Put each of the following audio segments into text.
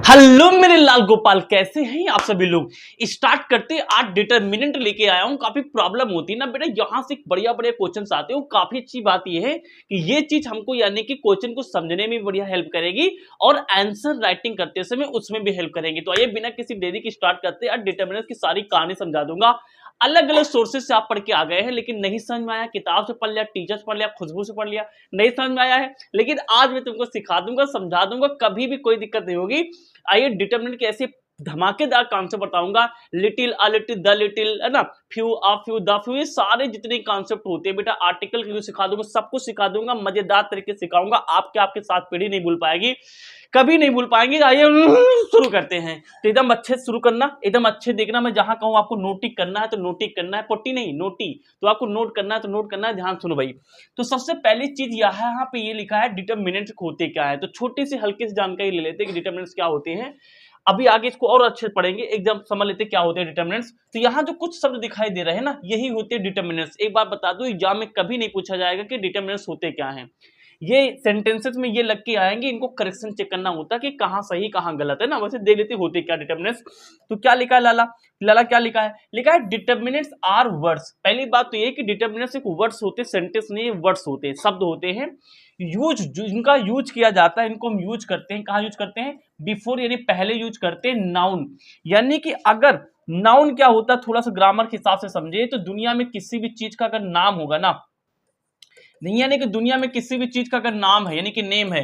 Hello मेरे लाल गोपाल, कैसे हैं आप सभी लोग। स्टार्ट करते आज डिटरमिनेंट लेके आया हूं। काफी प्रॉब्लम होती है ना बेटा, यहां से बढ़िया बढ़िया क्वेश्चंस आते हैं। काफी अच्छी बात यह है कि ये चीज हमको यानी कि क्वेश्चन को समझने में बढ़िया हेल्प करेगी और आंसर राइटिंग करते समय उसमें भी हेल्प करेंगी। तो आइए बिना किसी देरी की स्टार्ट करते आज डिटरमिनेंट की सारी कहानी समझा दूंगा। अलग अलग सोर्सेज से आप पढ़ के आ गए हैं, लेकिन नहीं समझ में आया, किताब से पढ़ लिया, टीचर से पढ़ लिया, खुशबू से पढ़ लिया, नहीं समझ में आया है, लेकिन आज मैं तुमको सिखा दूंगा, समझा दूंगा, कभी भी कोई दिक्कत नहीं होगी। आइए डिटरमिनेंट के ऐसे धमाकेदार कॉन्सेप्ट बताऊंगा। Little, a little, the little, है ना, few, a few, the few, ये सारे जितने कॉन्सेप्ट होते हैं बेटा, आर्टिकल के सिखा दूंगा, सब कुछ सिखा दूंगा, मजेदार तरीके से सिखाऊंगा। आपके साथ पीढ़ी नहीं भूल पाएगी, कभी नहीं भूल पाएंगे। आइए शुरू करते हैं। तो एकदम अच्छे से शुरू करना, एकदम अच्छे देखना। मैं जहां कहूं आपको नोटिंग करना है तो नोटिंग करना है, पोटी नहीं नोटी। तो आपको नोट करना है तो नोट करना है, ध्यान सुनो भाई। तो सबसे पहली चीज यहाँ पे ये लिखा है डिटरमिनेंट्स होते क्या है। तो छोटी सी हल्की सी जानकारी ले लेते हैं कि डिटरमिनेंट्स क्या होते हैं। अभी आगे इसको और अच्छे से पढ़ेंगे, एकदम समझ लेते क्या होते हैं डिटरमिनेंट्स। तो यहाँ जो कुछ शब्द दिखाई दे रहे हैं ना, यही होते हैं डिटरमिनेंट्स। एक बात बता दूं, एग्जाम में कभी नहीं पूछा जाएगा कि डिटरमिनेंट्स होते क्या हैं। ये सेंटेंसेस में ये लग के आएंगे, इनको करेक्शन चेक करना होता है कि कहां सही कहां गलत है ना। वैसे देख लेते होते क्या डिटरमिनेंट्स। तो क्या लिखा है लाला, लाला क्या लिखा है, लिखा है डिटरमिनेंट्स आर वर्ड्स। पहली बात तो ये कि डिटरमिनेंट्स एक वर्ड्स होते, सेंटेंस नहीं, वर्ड्स होते हैं, शब्द होते हैं। यूज, जिनका यूज किया जाता है, इनको हम यूज करते हैं, कहां यूज करते हैं, बिफोर यानी पहले यूज करते हैं नाउन। यानी कि अगर नाउन क्या होता है, थोड़ा सा ग्रामर के हिसाब से समझे तो दुनिया में किसी भी चीज का अगर नाम होगा ना, नहीं यानी कि दुनिया में किसी भी चीज का अगर नाम है यानी कि नेम है,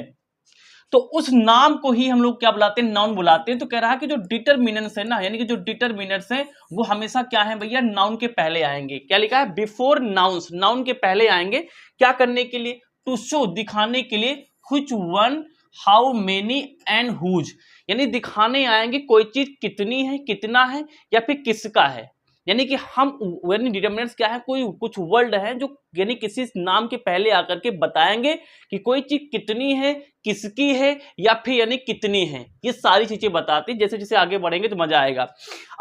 तो उस नाम को ही हम लोग क्या बुलाते हैं, नाउन बुलाते हैं। तो कह रहा है कि जो डिटरमिनेंट्स है ना, यानी कि जो डिटरमिनेंट्स हैं वो हमेशा क्या है भैया, नाउन के पहले आएंगे। क्या लिखा है, बिफोर नाउन्स, नाउन के पहले आएंगे। क्या करने के लिए, टू शो, दिखाने के लिए, which one, how many and whose, यानी दिखाने आएंगे कोई चीज कितनी है, कितना है, या फिर किसका है। यानी कि हम यानी डिटरमिनेंट्स क्या है, कोई कुछ वर्ड है जो यानी किसी नाम के पहले आकर के बताएंगे कि कोई चीज कितनी है, किसकी है, या फिर यानी कितनी है। ये सारी चीजें बताती, जैसे जैसे आगे बढ़ेंगे तो मजा आएगा।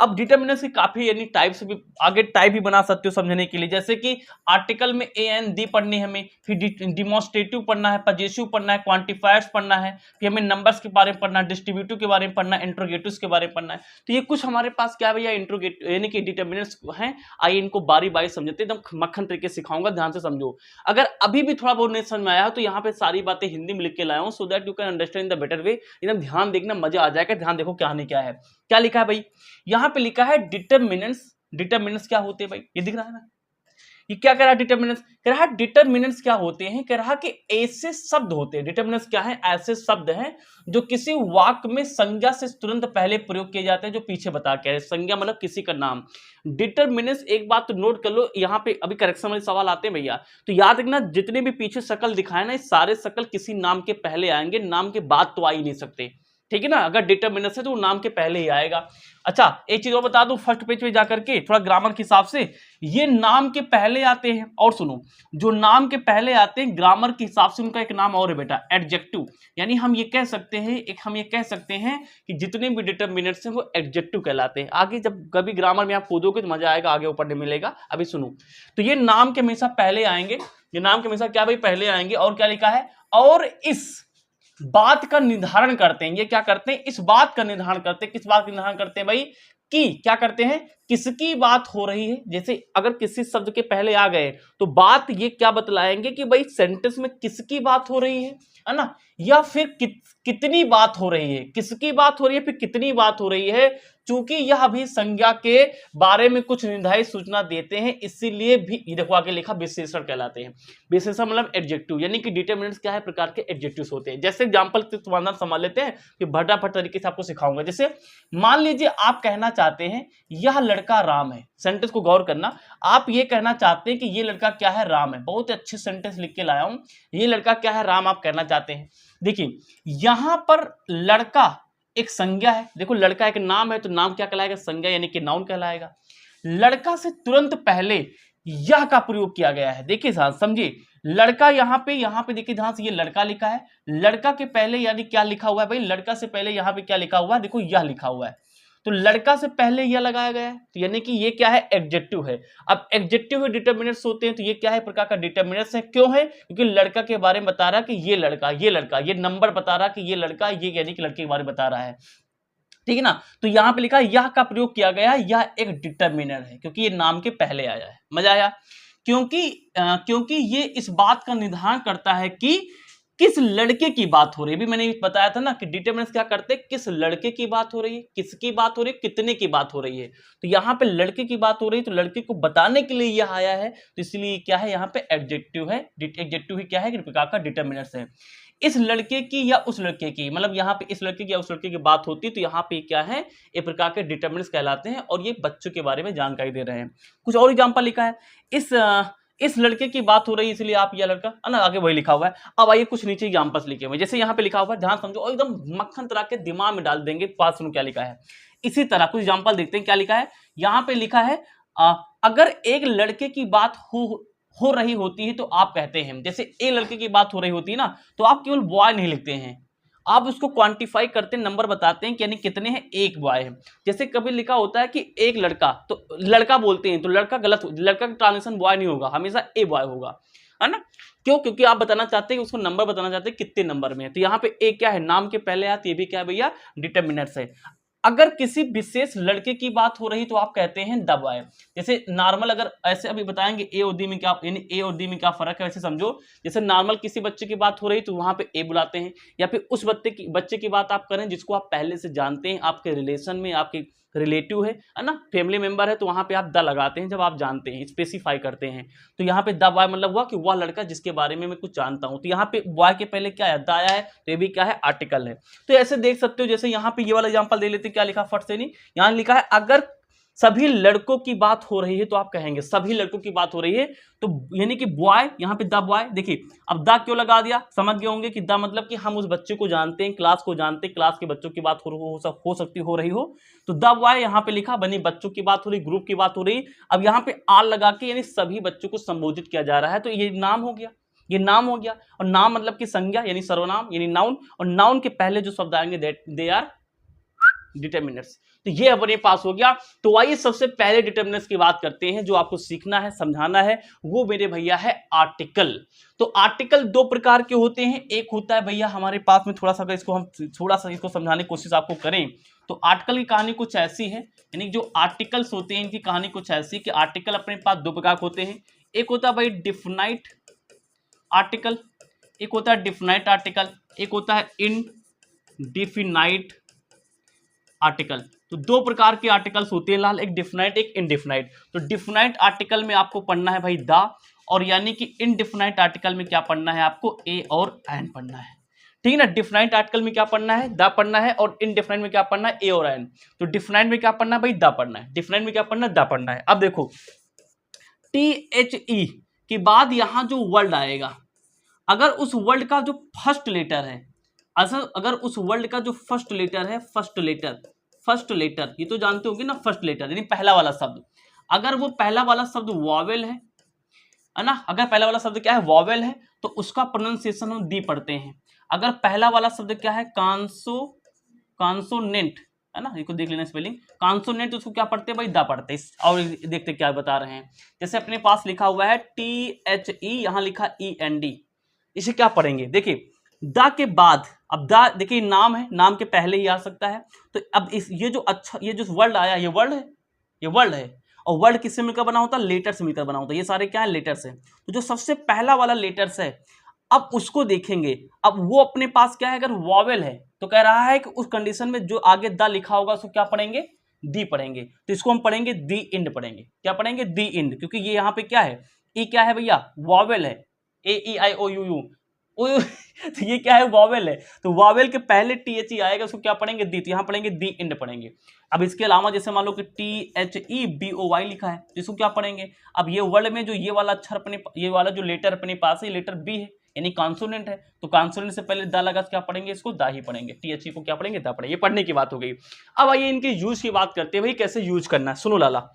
अब डिटरमिनेंट्स के काफी यानी टाइप्स भी, आगे टाइप भी बना सकते हो समझने के लिए। जैसे कि आर्टिकल में ए एन दी पढ़नी है हमें, फिर डिमॉन्स्ट्रेटिव पढ़ना है, पजेसिव पढ़ना है, क्वांटिफायर्स पढ़ना है, फिर हमें नंबर्स के बारे में पढ़ना है, डिस्ट्रीब्यूटिव के बारे में पढ़ना है, इंट्रोगेटिव्स के बारे में पढ़ना है। तो ये कुछ हमारे पास क्या भैया इंट्रोगेटिव यानी कि डिटरमिनेंट्स हैं। आइए इनको बारी बारी समझते, एकदम मक्खन तरीके से सिखाऊंगा, ध्यान से समझो। अगर अभी भी थोड़ा बहुत नहीं समझ में आया तो यहाँ पे सारी बातें हिंदी में लिख के लाया हूं, so that you can understand the better way. एकदम ध्यान देखना, मजा आ जाएगा। ध्यान देखो कहानी क्या है, क्या लिखा है भाई। यहाँ पे लिखा है डिटरमिनेंट्स। डिटरमिनेंट्स क्या होते हैं भाई, ये दिख रहा है ना, ये क्या कह रहा है डिटरमिनेंट्स, कह रहा है डिटरमिनेंट्स क्या होते हैं, कह रहा कि ऐसे शब्द होते हैं। डिटरमिनेंट्स क्या है, ऐसे शब्द हैं जो किसी वाक्य में संज्ञा से तुरंत पहले प्रयोग किए जाते हैं, जो पीछे बता के, संज्ञा मतलब किसी का नाम। डिटरमिनेंट्स, एक बात तो नोट कर लो, यहाँ पे अभी करेक्शन वाले सवाल आते हैं भैया, तो याद रखना जितने भी पीछे शकल दिखाए ना, सारे शकल किसी नाम के पहले आएंगे, नाम के बाद तो आ ही नहीं सकते, ठीक है ना। अगर डिटरमिनेंट्स है तो वो नाम के पहले ही आएगा। अच्छा एक चीज और बता दूं, फर्स्ट पेज पे जाकर के थोड़ा ग्रामर के हिसाब से, ये नाम के पहले आते हैं। और सुनो, जो नाम के पहले आते हैं ग्रामर के हिसाब से उनका एक नाम और है बेटा, एडजेक्टिव। यानी हम ये कह सकते हैं, हम ये कह सकते हैं कि जितने भी डिटरमिनेंट्स हैं वो एडजेक्टिव कहलाते हैं। आगे जब कभी ग्रामर में आप खोदोगे तो मजा आएगा, आगे ऊपर मिलेगा। अभी सुनो, तो ये नाम के हमेशा पहले आएंगे, ये नाम के हमेशा क्या भाई पहले आएंगे। और क्या लिखा है, और इस बात का निर्धारण करते हैं। ये क्या करते हैं, इस बात का निर्धारण करते हैं। किस बात का निर्धारण करते हैं भाई, कि क्या करते हैं, किसकी बात हो रही है। जैसे अगर किसी शब्द के पहले आ गए तो बात ये क्या बतलाएंगे कि भाई सेंटेंस में किसकी बात हो रही है ना, या फिर कितनी बात हो रही है, किसकी बात हो रही है, फिर कितनी बात हो रही है। चूंकि यह अभी संज्ञा के बारे में कुछ निर्धारित सूचना देते हैं, इसीलिए भी ये देखो आगे लिखा विशेषण कहलाते हैं। विशेषण मतलब एडजेक्टिव, यानी कि डिटरमिनेंट्स क्या है, प्रकार के एडजेक्टिव्स होते हैं। जैसे एग्जांपल तुम्हारा समझ लेते हैं कि फटाफट तरीके से आपको सिखाऊंगा। जैसे मान लीजिए आप कहना चाहते हैं यह लड़का राम है, सेंटेंस को गौर करना। आप ये कहना चाहते हैं कि ये लड़का क्या है, राम है। बहुत अच्छे सेंटेंस लिख के लाया हूं, ये लड़का क्या है, राम, आप कहना चाहते हैं। देखिए यहां पर लड़का एक संज्ञा है, देखो लड़का एक नाम है तो नाम क्या कहलाएगा, संज्ञा यानी कि नाउन कहलाएगा। लड़का से तुरंत पहले यह का प्रयोग किया गया है। देखिए साहब समझिए, लड़का यहाँ पे देखिए ध्यान से, ये लड़का लिखा है, लड़का के पहले यानी क्या लिखा हुआ है भाई, लड़का से पहले यहाँ पे क्या लिखा हुआ है, देखो यह लिखा हुआ है। तो लड़का से पहले यह लगाया गया है, तो यानी कि ये क्या है, एडजेक्टिव है। अब एडजेक्टिव डिटरमिनेंट्स होते हैं, तो ये क्या है, प्रकार का डिटरमिनेंट्स है। क्यों है, क्योंकि लड़का के बारे में बता रहा है कि ये लड़का, ये नंबर बता रहा है कि ये लड़का, ये यानी कि लड़के के बारे में बता रहा है। ठीक है ना। तो यहाँ पे लिखा है यह का प्रयोग किया गया, यह एक डिटर्मिनर है, क्योंकि ये नाम के पहले आया है। मजा आया? क्योंकि ये इस बात का निर्धारण करता है कि किस लड़के की बात हो रही है। भी मैंने बताया था ना कि डिटर्मिनेंट्स क्या करते हैं, किस लड़के की बात हो रही है, किसकी बात हो रही है, कितने की बात हो रही है। तो यहाँ पे लड़के की बात हो रही है, तो लड़के को बताने के लिए यह आया है, तो इसलिए क्या है, यहाँ पे एडजेक्टिव है। एडजेक्टिव ही क्या है, एक प्रकार का डिटर्मिनेंट्स है। इस लड़के की या उस लड़के की, मतलब यहाँ पे इस लड़के की या उस लड़के की बात होती है, तो यहाँ पे क्या है, एक प्रकार के डिटर्मिनेंट्स कहलाते हैं, और ये बच्चों के बारे में जानकारी दे रहे हैं। कुछ और एग्जांपल लिखा है, इस लड़के की बात हो रही है इसलिए आप, यह लड़का है ना, आगे वही लिखा हुआ है। अब आइए कुछ नीचे एग्जांपल्स लिखे हुए, जैसे यहाँ पे लिखा हुआ है, ध्यान समझो और एकदम मक्खन तरह के दिमाग में डाल देंगे, पास सुनो क्या लिखा है। इसी तरह कुछ एग्जांपल देखते हैं क्या लिखा है। यहाँ पे लिखा है अगर एक लड़के की बात हो रही होती है तो आप कहते हैं, जैसे एक लड़के की बात हो रही होती है ना, तो आप केवल बॉय नहीं लिखते हैं, आप उसको क्वांटिफाई करते हैं, नंबर बताते हैं कि यानी कितने हैं, एक बॉय है। जैसे कभी लिखा होता है कि एक लड़का, तो लड़का बोलते हैं, तो लड़का गलत, लड़का का ट्रांसलेशन बॉय नहीं होगा, हमेशा ए बॉय होगा, है ना। क्यों? क्योंकि आप बताना चाहते हैं, उसको नंबर बताना चाहते हैं कितने नंबर में है। तो यहाँ पे ए क्या है, नाम के पहले आते, ये भी क्या है भैया, डिटर्मिनेंट्स है। अगर किसी विशेष लड़के की बात हो रही तो आप कहते हैं द बॉय। जैसे नॉर्मल, अगर ऐसे अभी बताएंगे ए और डी में क्या, यानी ए और डी में क्या फर्क है, वैसे समझो। जैसे नॉर्मल किसी बच्चे की बात हो रही तो वहां पे ए बुलाते हैं, या फिर उस बच्चे की बात आप करें जिसको आप पहले से जानते हैं, आपके रिलेशन में, आपके रिलेटिव है ना, फैमिली मेंबर है, तो वहां पे आप द लगाते हैं जब आप जानते हैं, स्पेसिफाई करते हैं। तो यहाँ पे द बॉय मतलब हुआ कि वह लड़का जिसके बारे में मैं कुछ जानता हूं। तो यहाँ पे बॉय के पहले क्या है, द आया है, तो ये भी क्या है, आर्टिकल है। तो ऐसे देख सकते हो, जैसे यहाँ पे ये वाला एग्जांपल दे लेते, क्या लिखा फट से नहीं, यहाँ लिखा है अगर सभी लड़कों की बात हो रही है तो आप कहेंगे, सभी लड़कों की बात हो रही है, तो यानी कि बॉय, यहाँ पे द बॉय। देखिए अब द क्यों लगा दिया, समझ गए होंगे कि द मतलब कि हम उस बच्चे को जानते हैं, क्लास को जानते हैं, क्लास के बच्चों की बात हो सकती हो रही हो, तो द बॉय यहाँ पे लिखा, बनी बच्चों की बात हो रही, ग्रुप की बात हो रही। अब यहाँ पे आर लगा के यानी सभी बच्चों को संबोधित किया जा रहा है, तो ये नाम हो गया, ये नाम हो गया। और नाम मतलब कि संज्ञा यानी सर्वनाम यानी नाउन, और नाउन के पहले जो शब्द आएंगे दे आर डिटर्मिनेंट्स। तो ये अपने पास हो गया। तो आइए सबसे पहले डिटर्मिनेंट्स की बात करते हैं, जो आपको सीखना है, समझाना है, वो मेरे भैया है आर्टिकल। तो आर्टिकल दो प्रकार के होते हैं, एक होता है भैया हमारे पास में, थोड़ा सा अगर इसको हम थोड़ा सा इसको समझाने की कोशिश आपको करें, तो आर्टिकल की कहानी कुछ ऐसी है, यानी जो आर्टिकल्स होते हैं इनकी कहानी कुछ ऐसी कि आर्टिकल अपने पास दो प्रकार के होते हैं। एक होता है भाई डिफिनाइट आर्टिकल, एक होता है डिफिनाइट आर्टिकल, एक होता है इनडिफिनाइट आर्टिकल। तो दो प्रकार के आर्टिकल्स होते हैं लाल, एक डिफिनाइट एक इनडिफिनाइट। तो डिफिनाइट आर्टिकल में आपको पढ़ना है भाई द, और यानी कि इनडिफिनाइट आर्टिकल में क्या पढ़ना है आपको, ए और एन पढ़ना है, ठीक है ना। डिफिनाइट आर्टिकल में क्या पढ़ना है, द पढ़ना है, और इनडिफिनाइट में क्या पढ़ना है, ए और एन। तो डिफिनाइट में क्या पढ़ना है भाई, द पढ़ना है, डिफिनाइट में क्या पढ़ना है, द पढ़ना है। अब देखो THE के बाद यहां जो वर्ड आएगा, अगर उस वर्ड का जो फर्स्ट लेटर है, अगर उस वर्ड का जो फर्स्ट लेटर है, फर्स्ट लेटर ये तो जानते होंगे ना, फर्स्ट लेटर यानी पहला वाला शब्द, अगर वो पहला वाला शब्द वॉवेल है ना, अगर पहला वाला शब्द क्या है, वॉवेल है, तो उसका प्रोनाउंसिएशन हम दी पढ़ते हैं। अगर पहला वाला शब्द क्या है, कॉन्सोनेंट है ना, इसको देख लेना स्पेलिंग, कॉन्सोनेंट, उसको क्या पढ़ते हैं भाई, दा पढ़ते हैं। और देखते क्या बता रहे हैं, जैसे अपने पास लिखा हुआ है THE, यहां लिखा END, इसे क्या पढ़ेंगे, देखिए दा के बाद, अब दा देखिए नाम है, नाम के पहले ही आ सकता है। तो अब ये जो वर्ड आया, ये वर्ड है, और वर्ड किससे मिलकर बना होता है, लेटर से मिलकर बना होता है। ये सारे क्या है, लेटर्स है। तो जो सबसे पहला वाला लेटर्स है, अब उसको देखेंगे। अब वो अपने पास क्या है, अगर वॉवेल है तो कह रहा है कि उस कंडीशन में जो आगे द लिखा होगा उसको क्या पढ़ेंगे, दी पढ़ेंगे। तो इसको हम पढ़ेंगे दी इंड पढ़ेंगे। क्या पढ़ेंगे, दी इंड, क्योंकि ये यहाँ पे क्या है, ई क्या है भैया, वॉवेल है, AEIOUU। तो ये क्या है, वॉवेल है, तो वॉवेल के पहले THE आएगा, उसको क्या पढ़ेंगे, दी, तो यहाँ पढ़ेंगे दी इंड पढ़ेंगे। अब इसके अलावा जैसे मान लो कि THEBOY लिखा है, तो इसको क्या पढ़ेंगे, अब ये वर्ड में जो ये वाला अक्षर अपने, ये वाला जो लेटर अपने पास है, लेटर बी है, यानी कॉन्सोनेंट है, तो कॉन्सोनेंट से पहले द लगा, क्या पढ़ेंगे, इसको दा ही पढ़ेंगे, THE को क्या पढ़ेंगे, दा पढ़ेंगे। ये पढ़ने की बात हो गई। अब आइए इनके यूज की बात करते हैं, भाई कैसे यूज करना है, सुनो लाला।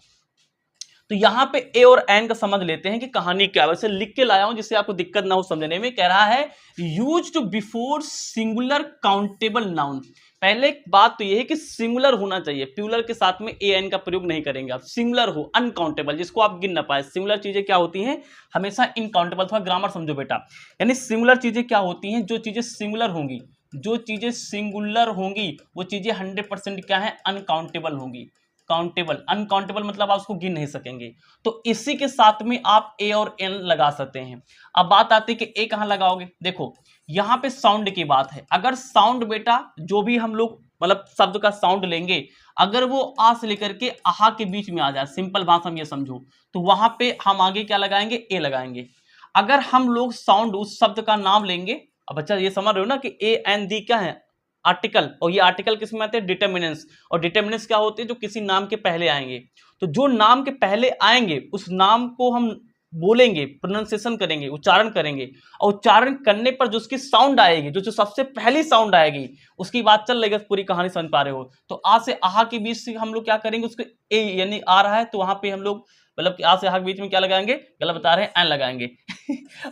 तो यहां पे ए और एन का समझ लेते हैं कि कहानी क्या है। वैसे लिख के लाया हूं जिससे आपको दिक्कत ना हो समझने में। कह रहा है use to before singular countable noun. पहले बात तो यह है कि सिंगुलर होना चाहिए, प्लूरल के साथ में ए एन का प्रयोग नहीं करेंगे आप। सिंगुलर हो, अनकाउंटेबल, जिसको आप गिन ना पाए। सिंगुलर चीजें क्या होती हैं, हमेशा इनकाउंटेबल। थोड़ा ग्रामर समझो बेटा, यानी सिंगुलर चीजें क्या होती हैं, जो चीजें सिंगुलर होंगी, जो चीजें सिंगुलर होंगी वो चीजें 100% क्या है, अनकाउंटेबल होंगी। काउंटेबल, अनकाउंटेबल मतलब आप उसको गिन नहीं सकेंगे। तो इसी के साथ में आप ए और एन लगा सकते हैं। अब बात आती है कि ए कहां लगाओगे। देखो यहां पे साउंड की बात है, अगर साउंड बेटा जो भी हम लोग मतलब शब्द का साउंड लेंगे, अगर वो आ से लेकर के आहा के बीच में आ जाए, सिंपल भाषा में ये समझो, तो वहां पे हम आगे क्या लगाएंगे, ए लगाएंगे। अगर हम लोग साउंड उस शब्द का नाम लेंगे, अब बच्चा ये समझ रहे हो ना कि ए एन दी क्या है, आर्टिकल, और ये आर्टिकल किस में आते हैं, डिटर्मिनेंट्स। और डिटर्मिनेंट्स क्या होते हैं, जो किसी नाम के पहले आएंगे। तो जो नाम के पहले आएंगे उस नाम को हम बोलेंगे, प्रोनाउंसिएशन करेंगे, उच्चारण करेंगे, और उच्चारण करने पर जो उसकी साउंड आएगी, जो सबसे पहली साउंड आएगी, उसकी बात चल रही है, पूरी कहानी समझ पा रहे हो। तो आ से आहा के बीच से हम लोग क्या करेंगे, उसको ए यानी आ रहा है तो वहां पे हम लोग मतलब कि आ से आहा के बीच में क्या लगाएंगे, गलत बता रहे हैं, एन लगाएंगे।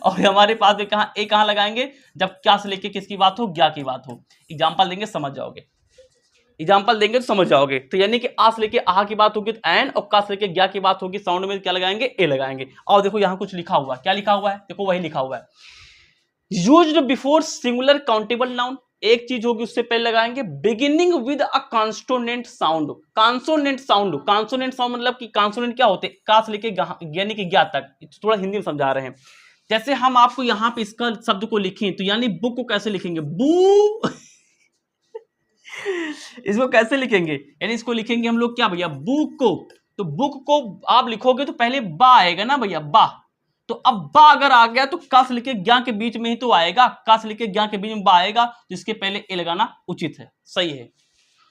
और हमारे पास भी कहां ए कहां लगाएंगे, जब क्या से लेके किसकी बात हो, ज्ञा की बात हो। एग्जाम्पल देंगे समझ जाओगे, एग्जाम्पल देंगे तो समझ जाओगे। तो यानी कि आ से लेके आहा की बात होगी तो एन, और का से लेके ज्ञा की बात होगी साउंड में क्या लगाएंगे, ए लगाएंगे। और देखो यहां कुछ लिखा हुआ है, क्या लिखा हुआ है, देखो वही लिखा हुआ है, used before singular countable noun. एक चीज होगी उससे पहले लगाएंगे, beginning with a consonant sound. Consonant sound, consonant sound मतलब कि कॉन्सोनेंट क्या होते हैं, का से लेके यानी कि ज्ञा तक। थोड़ा हिंदी में समझा रहे हैं। जैसे हम आपको यहां पे इसका शब्द को लिखें तो यानी बुक को कैसे लिखेंगे, बू। इसको कैसे लिखेंगे, यानी इसको लिखेंगे हम लोग क्या भैया, बुक को। तो बुक को आप लिखोगे तो पहले बा आएगा ना भैया, बा। तो अब बा अगर आ गया तो का से लेके ज्ञा के बीच में ही तो आएगा, का से लेके ज्ञा के बीच में बा आएगा, तो इसके पहले ए लगाना उचित है, सही है।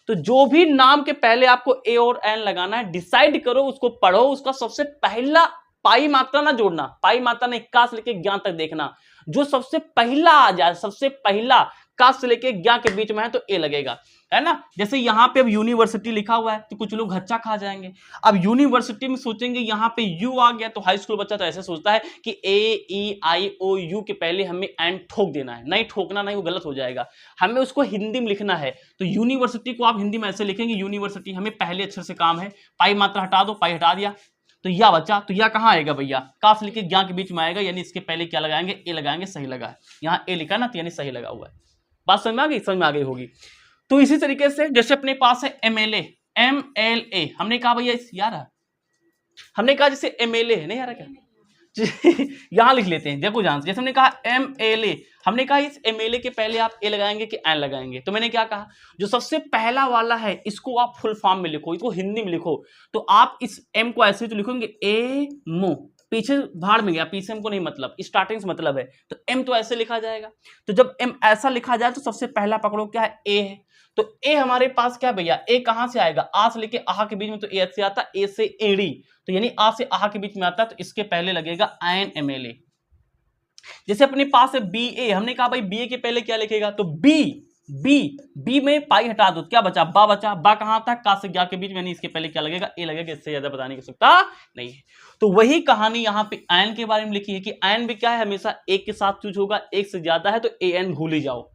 तो जो भी नाम के पहले आपको ए और एन लगाना है, डिसाइड करो, उसको पढ़ो, उसका सबसे पहला पाई मात्रा ना जोड़ना, पाई मात्रा ने का से लेके ज्ञा तक देखना, जो सबसे पहला आ जाए, सबसे पहला का से लेके ज्ञा के बीच में है तो ए लगेगा, है ना। जैसे यहां पे अब यूनिवर्सिटी लिखा हुआ है तो कुछ लोग हच्चा खा जाएंगे। अब यूनिवर्सिटी में सोचेंगे यहां पे यू आ गया, तो हाई स्कूल बच्चा तो ऐसे सोचता है कि ए ई आई ओ यू के पहले हमें एन ठोक देना है। नहीं ठोकना नहीं, वो गलत हो जाएगा, हमें उसको हिंदी में लिखना है। तो यूनिवर्सिटी को आप हिंदी में ऐसे लिखेंगे, यूनिवर्सिटी, हमें पहले अक्षर से काम है, पाई मात्रा हटा दो, पाई हटा दिया, तो या बच्चा, तो या कहां आएगा भैया, का से लेके ज्ञा के बीच में आएगा, यानी इसके पहले क्या लगाएंगे, ए लगाएंगे, सही लगा है। यहाँ ए लिखा ना तो यानी सही लगा हुआ है। बात समझ में आ गई, समझ में आ गई होगी। तो इसी तरीके से जैसे अपने पास है एमएलए, एमएलए, हमने कहा भैया यार, हमने कहा जैसे एमएलए है, नहीं यार क्या, यहां लिख लेते हैं, देखो ध्यान से। जैसे हमने कहा एमएलए, हमने कहा इस एमएलए के पहले आप ए लगाएंगे कि एन लगाएंगे। तो मैंने क्या कहा, जो सबसे पहला वाला है इसको आप फुल फॉर्म में लिखो, इसको हिंदी में लिखो। तो आप इस एम को ऐसे तो लिखोगे ए मो, पीछे भाड़ में गया, पीछे हमको नहीं मतलब, स्टार्टिंग से मतलब है, तो एम तो ऐसे लिखा जाएगा। तो जब एम ऐसा लिखा जाए तो सबसे पहला पकड़ो क्या है, ए है। तो ए हमारे पास क्या भैया, ए कहां से आएगा, आ से लेके आहा के बीच में तो ए से आता, ए से एड़ी, तो यानी आ से आहा के बीच में आता है, तो इसके पहले लगेगा एन एमएलए। जैसे अपने पास है बी ए, हमने कहा भाई बी ए के पहले क्या लिखेगा, तो बी, बी, बी में पाई हटा दो, क्या बचा, बा बचा। बा कहां था, का से ज्ञा के बीच में, यानी इसके पहले क्या लगेगा, ए लगेगा। इससे ज्यादा बताने की आवश्यकता नहीं है। तो वही कहानी यहाँ पे एन के बारे में लिखी है कि एन भी क्या है, हमेशा एक के साथ यूज होगा, एक से ज्यादा है तो ए एन भूल ही जाओ।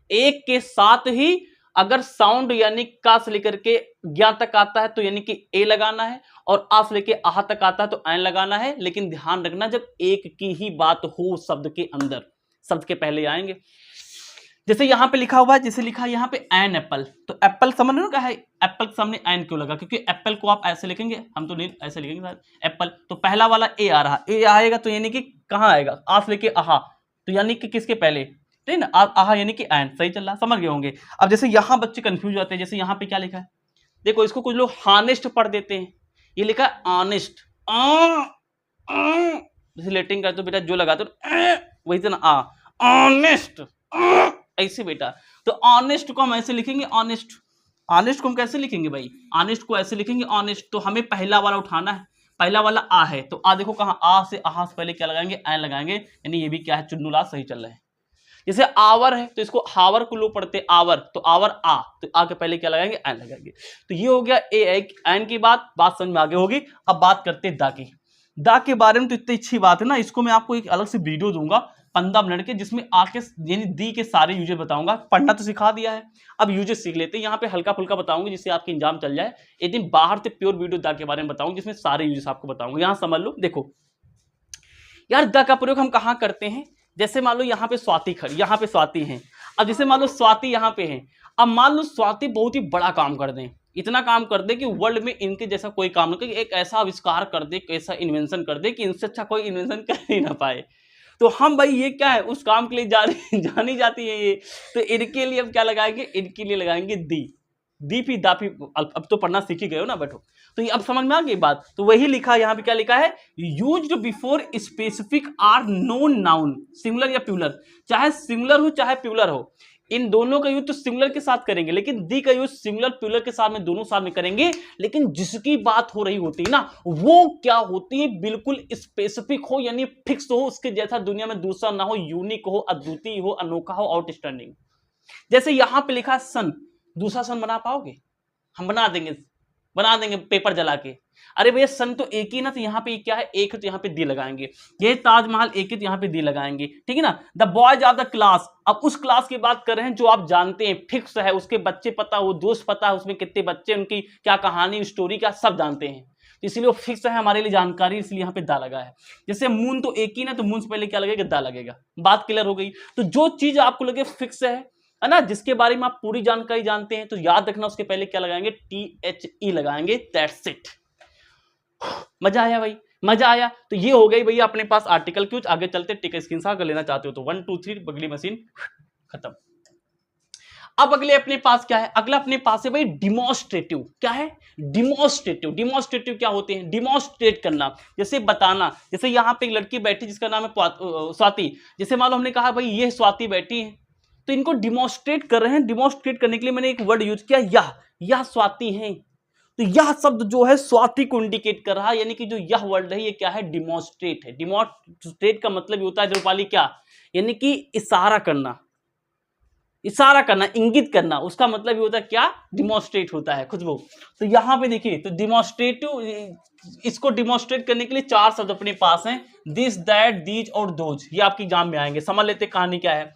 एक के साथ ही अगर साउंड यानी का से लेकर के ज्ञा तक आता है तो यानी कि ए लगाना है, और आ से लेके आहा तक आता है तो एन लगाना है। लेकिन ध्यान रखना जब एक की ही बात हो शब्द के अंदर, शब्द के पहले आएंगे। जैसे यहां पे लिखा हुआ है, जैसे लिखा है यहाँ पे एन एप्पल, तो एप्पल समझ लो क्या है, एप्पल के सामने एन क्यों लगा, क्योंकि एप्पल को आप ऐसे लिखेंगे, हम तो नहीं ऐसे लिखेंगे एप्पल। तो पहला वाला ए आ रहा, ए आएगा तो यानी कि कहां आएगा, आ से लेके आहा, तो यानी कि किसके पहले, ठीक ना, आहा यानी कि एन, सही चल रहा, समझ गए होंगे। अब जैसे यहां बच्चे कंफ्यूज होते हैं, जैसे यहाँ पे क्या लिखा है, देखो इसको कुछ लोग हानेस्ट पढ़ देते हैं, ये लिखा है ऑनेस्ट, जैसे लेटिंग करते हो बेटा जो लगाते हो वही से ना, ऑनेस्ट ऐसे बेटा। तो ऑनेस्ट को हम ऐसे लिखेंगे, ऑनेस्ट, ऑनेस्ट को हम कैसे लिखेंगे भाई, ऑनेस्ट को ऐसे लिखेंगे ऑनेस्ट। तो हमें पहला वाला उठाना है, पहला वाला आ है, तो आ देखो कहां, आ से आहा से पहले क्या लगाएंगे, एन लगाएंगे, यानी ये भी क्या है, चुन्नूला सही चल रहा है। जैसे आवर है तो इसको हावर को लोग पढ़ते आवर, तो आवर आ, तो आ के पहले क्या लगाएंगे, एन लगाएंगे। तो ये हो गया ए एन की बात समझ में आगे होगी। अब बात करते हैं दा की। दा के बारे में तो इतनी अच्छी बात है ना, इसको मैं आपको एक अलग से वीडियो दूंगा 15 मिनट के, जिसमें आके यानी दी के सारे यूजेस बताऊंगा। पढ़ना तो सिखा दिया है, अब यूजेस सीख लेते हैं। यहाँ पे हल्का फुल्का बताऊंगा जिससे आपके एग्जाम चल जाए। एक दिन बाहर से प्योर वीडियो दा के बारे में बताऊंगा जिसमें सारे यूजेस आपको बताऊंगा। यहाँ समझ लो, देखो यार दा का प्रयोग हम कहाँ करते हैं, जैसे मान लो यहाँ पे स्वाति खड़ी, यहाँ पे स्वाति है, अब जैसे मान लो स्वाति यहाँ पे है, अब मान लो स्वाति बहुत ही बड़ा काम कर दें, इतना काम कर दे कि वर्ल्ड में इनके जैसा कोई काम न करे, एक ऐसा आविष्कार कर दे, ऐसा इन्वेंशन कर दे कि इनसे अच्छा कोई इन्वेंशन कर ही ना पाए। तो हम भाई ये क्या है, उस काम के लिए जानी जाती है ये, तो इनके लिए हम क्या लगाएंगे, इनके लिए लगाएंगे दी, दीपी दापी। अब तो पढ़ना सीख ही गए हो ना, बैठो। तो ये अब समझ में आ गई बात। तो वही लिखा, यहाँ पे क्या लिखा है, used before specific or known noun, singular या प्लूरल, चाहे सिंगुलर हो चाहे प्लूरल हो, इन दोनों का यूज तो सिंगुलर के साथ करेंगे, लेकिन दी का यूज सिंगुलर प्लूरल के साथ में दोनों साथ में करेंगे। लेकिन जिसकी बात हो रही होती है ना, वो क्या होती है, बिल्कुल स्पेसिफिक हो, यानी फिक्स हो, उसके जैसा दुनिया में दूसरा ना हो, यूनिक हो, अद्वितीय हो, अनोखा हो, आउटस्टैंडिंग। जैसे यहां पे लिखा सन, दूसरा सन बना पाओगे? हम बना देंगे पेपर जला के। अरे भैया सन तो एक ही ना, तो यहाँ पे क्या है, एक है तो यहाँ पे दी लगाएंगे। ये ताजमहल एक है तो यहाँ पे दी लगाएंगे, ठीक है ना। The boys are the class, अब उस क्लास की बात कर रहे हैं जो आप जानते हैं, फिक्स है, उसके बच्चे पता, वो दोस्त पता है, उसमें कितने बच्चे, उनकी क्या कहानी, स्टोरी क्या, सब जानते हैं, इसलिए वो फिक्स है हमारे लिए जानकारी, इसलिए यहाँ पे दा लगा है। जैसे मून तो एक ही ना, तो मून से पहले क्या लगेगा, दा लगेगा। बात क्लियर हो गई। तो जो चीज आपको लगे फिक्स है ना, जिसके बारे में आप पूरी जानकारी जानते हैं, तो याद रखना उसके पहले क्या लगाएंगे, THE लगाएंगे, दैट्स इट। मजा आया भाई, मजा आया। तो ये हो गई भैया अपने पास आर्टिकल क्यूज। आगे चलते, टिक स्क्रीनशॉट कर लेना चाहते हो तो 1 2 3 बगली मशीन खत्म। अब अगले अपने पास क्या है, अगला अपने पास है भाई डिमॉन्स्ट्रेटिव। क्या है, डिमॉन्स्ट्रेटिव। डिमॉन्स्ट्रेटिव क्या होते हैं, डिमॉन्स्ट्रेट करना, जैसे बताना। जैसे यहाँ पे एक लड़की बैठी जिसका नाम है स्वाति, जैसे मान लो हमने कहा भाई ये स्वाति बैठी है, तो इनको डिमॉन्स्ट्रेट कर रहे हैं। डिमॉन्स्ट्रेट करने के लिए मैंने एक वर्ड यूज किया, यह स्वाति है। तो यह शब्द जो है स्वाति को इंडिकेट कर रहा है, यानी कि जो यह वर्ड है ये क्या है, डिमॉन्स्ट्रेट है। डिमॉन्स्ट्रेट का मतलब ये होता है रूपाली क्या, यानी कि इशारा करना, इंगित करना, उसका मतलब ये होता है क्या, डिमॉन्स्ट्रेट होता है खुशबू। तो यहाँ पे देखिए, तो डिमॉन्स्ट्रेटिव, इसको डिमॉन्स्ट्रेट करने के लिए 4 शब्द अपने पास हैं, दिस दैट दीज और दोज। ये आपकी एग्जाम में आएंगे, समझ लेते कहानी क्या है।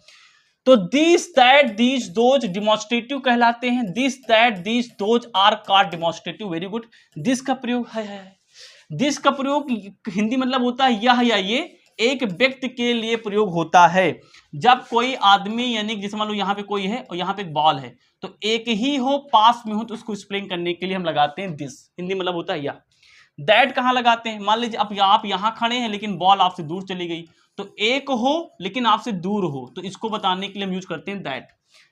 तो this that these those demonstrative कहलाते हैं। This that these those are called demonstrative. Very good. This का प्रयोग है, दिस का प्रयोग हिंदी मतलब होता है यह या ये, एक व्यक्ति के लिए प्रयोग होता है। जब कोई आदमी, यानी जैसे मान लो यहाँ पे कोई है और यहाँ पे एक बॉल है, तो एक ही हो, पास में हो, तो उसको एक्सप्लेन करने के लिए हम लगाते हैं दिस। हिंदी मतलब होता है यह। दैट कहाँ लगाते हैं, मान लीजिए आप यहाँ खड़े हैं लेकिन बॉल आपसे दूर चली गई, तो एक हो लेकिन आपसे दूर हो, तो इसको बताने के लिए हम यूज करते हैं दैट।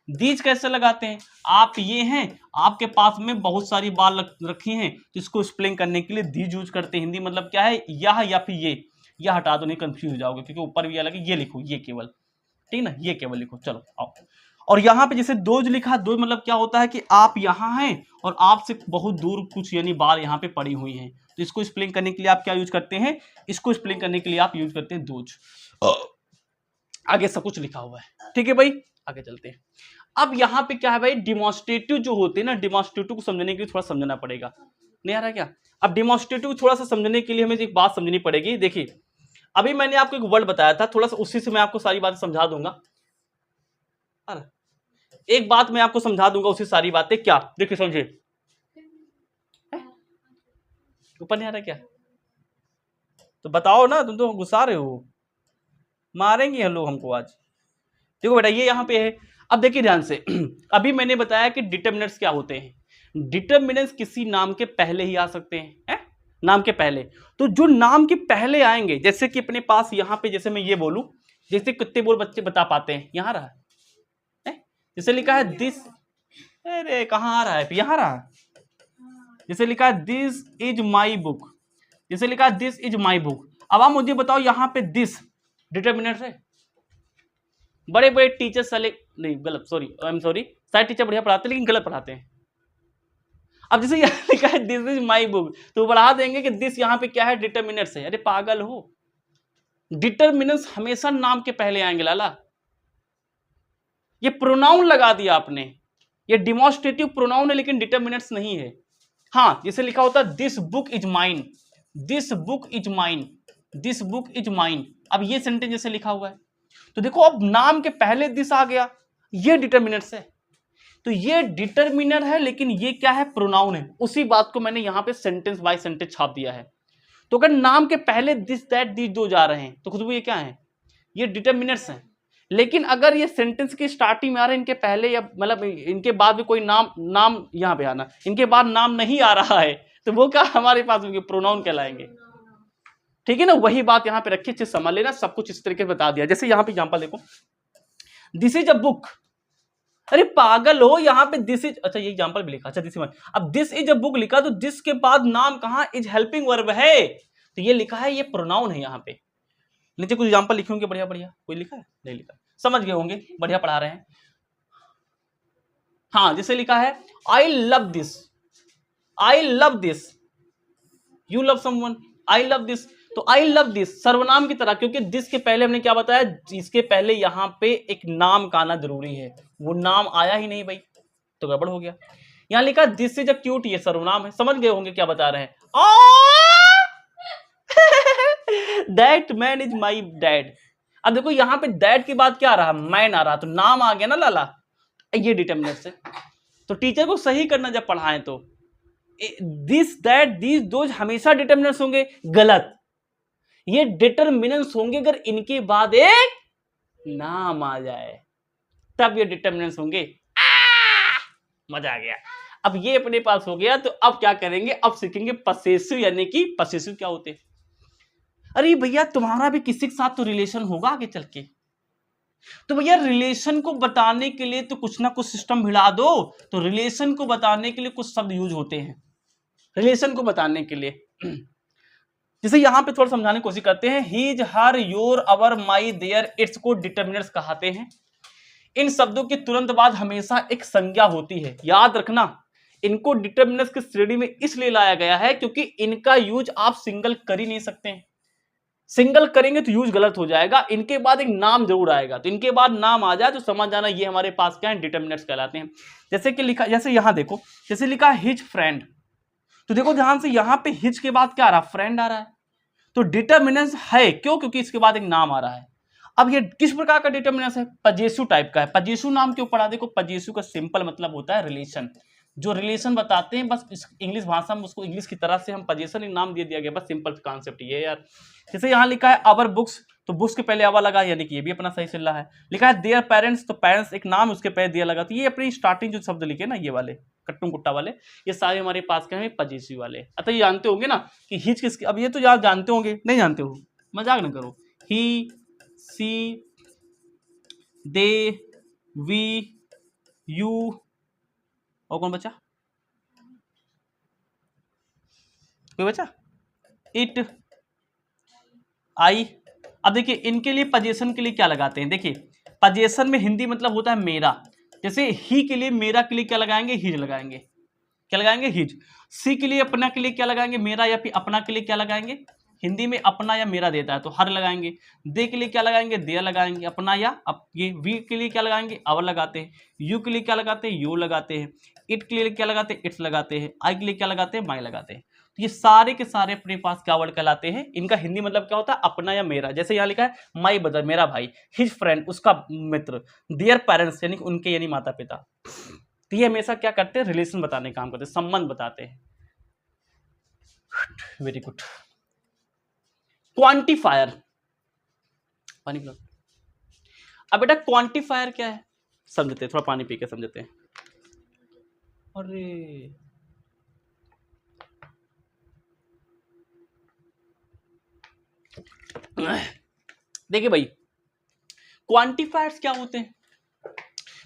दीज कैसे लगाते हैं, आप ये हैं, आपके पास में बहुत सारी बॉल रखी हैं, तो इसको एक्सप्लेन करने के लिए दीज यूज करते हैं। हिंदी मतलब क्या है, यह या फिर ये। यह हटा दो, नहीं कंफ्यूज हो जाओगे, क्योंकि ऊपर भी अलग है, ये लिखो, ये केवल, ठीक ना, ये केवल लिखो। चलो आओ। और यहाँ पे जैसे दोज लिखा, दोज मतलब क्या होता है कि आप यहाँ हैं और आपसे बहुत दूर कुछ यानी बाल यहाँ पे पड़ी हुई हैं, तो इसको एक्सप्लेन करने के लिए आप क्या यूज करते हैं, इसको एक्सप्लेन करने के लिए आप यूज करते हैं दोज। आगे सब कुछ लिखा हुआ है, ठीक है भाई, आगे चलते हैं। अब यहाँ पे क्या है भाई, डिमॉन्स्ट्रेटिव जो होते हैं ना, डिमॉन्स्ट्रेटिव को समझने के लिए थोड़ा समझना पड़ेगा। नहीं आ रहा क्या? अब डिमॉन्स्ट्रेटिव थोड़ा सा समझने के लिए हमें एक बात समझनी पड़ेगी। देखिए अभी मैंने आपको एक वर्ड बताया था, थोड़ा सा उसी से मैं आपको सारी बातें समझा दूंगा। अरे एक बात मैं आपको समझा दूंगा, उसी सारी बातें। क्या देखिए समझिए, ऊपर नहीं आ रहा क्या? तो बताओ ना, तुम तो गुस्सा रहे हो, मारेंगे हम लोग हमको आज। देखो बेटा ये यहाँ पे है, अब देखिए ध्यान से। अभी मैंने बताया कि डिटर्मिनेंट्स क्या होते हैं। डिटर्मिनेंट्स किसी नाम के पहले ही आ सकते हैं, नाम के पहले। तो जो नाम के पहले आएंगे, जैसे कि अपने पास यहाँ पे, जैसे मैं ये बोलूं, जैसे कितने बोल बच्चे बता पाते हैं, यहाँ रहा है, जैसे लिखा है दिस, अरे कहाँ आ रहा है, यहाँ रहा, जैसे लिखा है दिस इज माई बुक, जैसे लिखा है दिस इज माई बुक। अब आप मुझे बताओ यहाँ पे दिस डिटर्मिनेंट है। बड़े बड़े टीचर साले, नहीं गलत, सॉरी आई एम सॉरी, सारे टीचर बढ़िया पढ़ाते हैं लेकिन गलत पढ़ाते हैं। अब जैसे यहाँ लिखा है दिस इज माई बुक, तो बढ़ा देंगे कि दिस यहाँ पे क्या है, डिटर्मिनेंट्स है। अरे पागल हो, डिटर्मिनेंट्स हमेशा नाम के पहले आएंगे लाला। ये प्रोनाउन लगा दिया आपने, ये डिमॉन्स्ट्रेटिव प्रोनाउन है लेकिन डिटर्मिनेंट्स नहीं है। हाँ जैसे लिखा होता है this book is mine, this book is mine, this book is mine. अब ये सेंटेंस जैसे लिखा हुआ है, तो देखो अब नाम के पहले दिस आ गया, ये डिटर्मिनेंट्स है। तो ये डिटर्मिनर है लेकिन ये क्या है, प्रोनाउन है। उसी बात को मैंने यहाँ पे सेंटेंस बाय सेंटेंस छाप दिया है। तो अगर नाम के पहले दिस दैट दीज दो जा रहे हैं, तो खुशबू ये क्या है, ये डिटर्मिनर्स हैं। लेकिन अगर ये सेंटेंस की स्टार्टिंग में आ रहा है, इनके पहले या मतलब इनके बाद भी कोई नाम यहां पे आना, इनके बाद नाम नहीं आ रहा है, तो वो क्या हमारे पास प्रोनाउन कहलाएंगे। ठीक है ना, वही बात यहां पे रखी, चीज समझ लेना, सब कुछ इस तरीके से बता दिया। जैसे यहां पे एग्जांपल देखो, दिस इज अ बुक। अरे पागल हो, यहां पे दिस इज, अच्छा ये एग्जांपल भी लिखा, अच्छा दिस इज, अब दिस इज अ बुक लिखा तो दिस के बाद नाम कहां, इज हेल्पिंग वर्ब है, तो ये लिखा है, ये प्रोनाउन है। यहां पे नीचे कुछ एग्जांपल लिखे होंगे, बढ़िया बढ़िया, कोई लिखा है? नहीं लिखा, समझ गए होंगे, बढ़िया पढ़ा रहे हैं। हाँ, जैसे लिखा है I love this, I love this, you love someone, I love this, तो आई लव दिस सर्वनाम की तरह, क्योंकि दिस के पहले हमने क्या बताया, इसके पहले यहां पे एक नाम का आना जरूरी है, वो नाम आया ही नहीं भाई, तो गड़बड़ हो गया। यहां लिखा दिस इज अ क्यूट, ये सर्वनाम है, समझ गए होंगे क्या बता रहे हैं। That man is my dad. अब देखो यहां पे दैट के बाद क्या आ रहा, मैन आ रहा, तो नाम आ गया ना लाला, ये डिटर्मिनेंट से। तो टीचर को सही करना जब पढ़ाएं तो दिस दैट दीज दोज हमेशा डिटर्मिनेंट्स होंगे, गलत, ये डिटर्मिनेंट्स होंगे अगर इनके बाद एक नाम आ जाए, तब ये डिटर्मिनेंट्स होंगे। मजा आ गया। अब ये अपने पास हो गया, तो अब क्या करेंगे, अब सीखेंगे पसेसिव, यानी कि पसेसिव क्या होते हैं। अरे भैया तुम्हारा भी किसी के साथ तो रिलेशन होगा आगे चल के, तो भैया रिलेशन को बताने के लिए तो कुछ ना कुछ सिस्टम भिड़ा दो, तो रिलेशन को बताने के लिए कुछ शब्द यूज होते हैं, रिलेशन को बताने के लिए। जैसे यहां पे थोड़ा समझाने की कोशिश करते हैं, his, her, your, our, my, their, its को डिटर्मिनेंट्स कहते हैं। इन शब्दों के तुरंत बाद हमेशा एक संज्ञा होती है, याद रखना, इनको डिटर्मिनेंट्स की श्रेणी में इसलिए लाया गया है क्योंकि इनका यूज आप सिंगल कर ही नहीं सकते हैं, सिंगल करेंगे तो यूज गलत हो जाएगा, इनके बाद एक नाम जरूर आएगा, तो इनके बाद नाम आ जाए तो समझ जाना ये हमारे पास क्या है, डिटर्मिनेंट्स कहलाते हैं। जैसे कि लिखा, जैसे यहां देखो, जैसे लिखा हिज फ्रेंड, तो देखो ध्यान से, यहां पे हिज के बाद क्या आ रहा, फ्रेंड आ रहा है, तो डिटर्मिनेंस है, क्यों, क्योंकि इसके बाद एक नाम आ रहा है। अब ये किस प्रकार का डिटर्मिनेंस है, पजेसिव टाइप का है। पजेसिव नाम क्यों पढ़ा, देखो पजेसिव का सिंपल मतलब होता है रिलेशन, जो रिलेशन बताते हैं, बस इंग्लिश भाषा में उसको इंग्लिश की तरह से हम पजेशन एक नाम दे दिया गया, बस सिंपल कॉन्सेप्ट ये यार। जैसे यहाँ लिखा है अवर बुक्स, तो बुक्स के पहले अवर लगा, यानी कि ये भी अपना सही चल रहा है। लिखा है देयर पेरेंट्स, तो पेरेंट्स एक नाम उसके पहले दिया लगा, तो ये अपनी स्टार्टिंग जो शब्द लिखे ना, ये वाले कट्टू कुट्टा वाले, ये सारे हमारे पास क्या है, पजेसिव वाले। अतः ये जानते होंगे ना कि हिज किसके, अब ये तो यार जानते होंगे, नहीं जानते हो मजाक न करो, ही, सी, दे, वी, यू, और कौन बचा, कोई बचा, इट, आई। अब देखिए इनके लिए पजेशन के लिए क्या लगाते हैं, देखिए पजेशन में हिंदी मतलब होता है मेरा, जैसे ही के लिए, मेरा के लिए क्या लगाएंगे, हिज लगाएंगे, क्या लगाएंगे, हिज। सी के लिए, अपना के लिए क्या लगाएंगे, मेरा, या फिर अपना के लिए क्या लगाएंगे, हिंदी में अपना या मेरा देता है तो हर लगाएंगे। दे के लिए क्या लगाएंगे, देयर लगाएंगे, अपना या ये। वी के लिए क्या लगाएंगे, अवर लगाते हैं। यू के लिए क्या लगाते हैं, यू लगाते हैं। इट के लिए क्या लगाते हैं, इट्स लगाते हैं। आई के लिए क्या लगाते हैं, माई लगाते हैं। तो ये सारे के सारे अपने पास क्या वर्ड कहलाते हैं, इनका हिंदी मतलब क्या होता है, अपना या मेरा। जैसे यहाँ लिखा है माई ब्रदर, मेरा भाई, हिज फ्रेंड, उसका मित्र, देयर पेरेंट्स यानी उनके यानी माता पिता। तो ये हमेशा क्या करते हैं, रिलेशन बताने का काम करते हैं, संबंध बताते हैं। Very good. क्वांटिफायर, पानी पिलाओ। अब बेटा क्वांटिफायर क्या है समझते हैं, थोड़ा पानी पी के समझते हैं। अरे देखिए भाई, क्वांटिफायर्स क्या होते हैं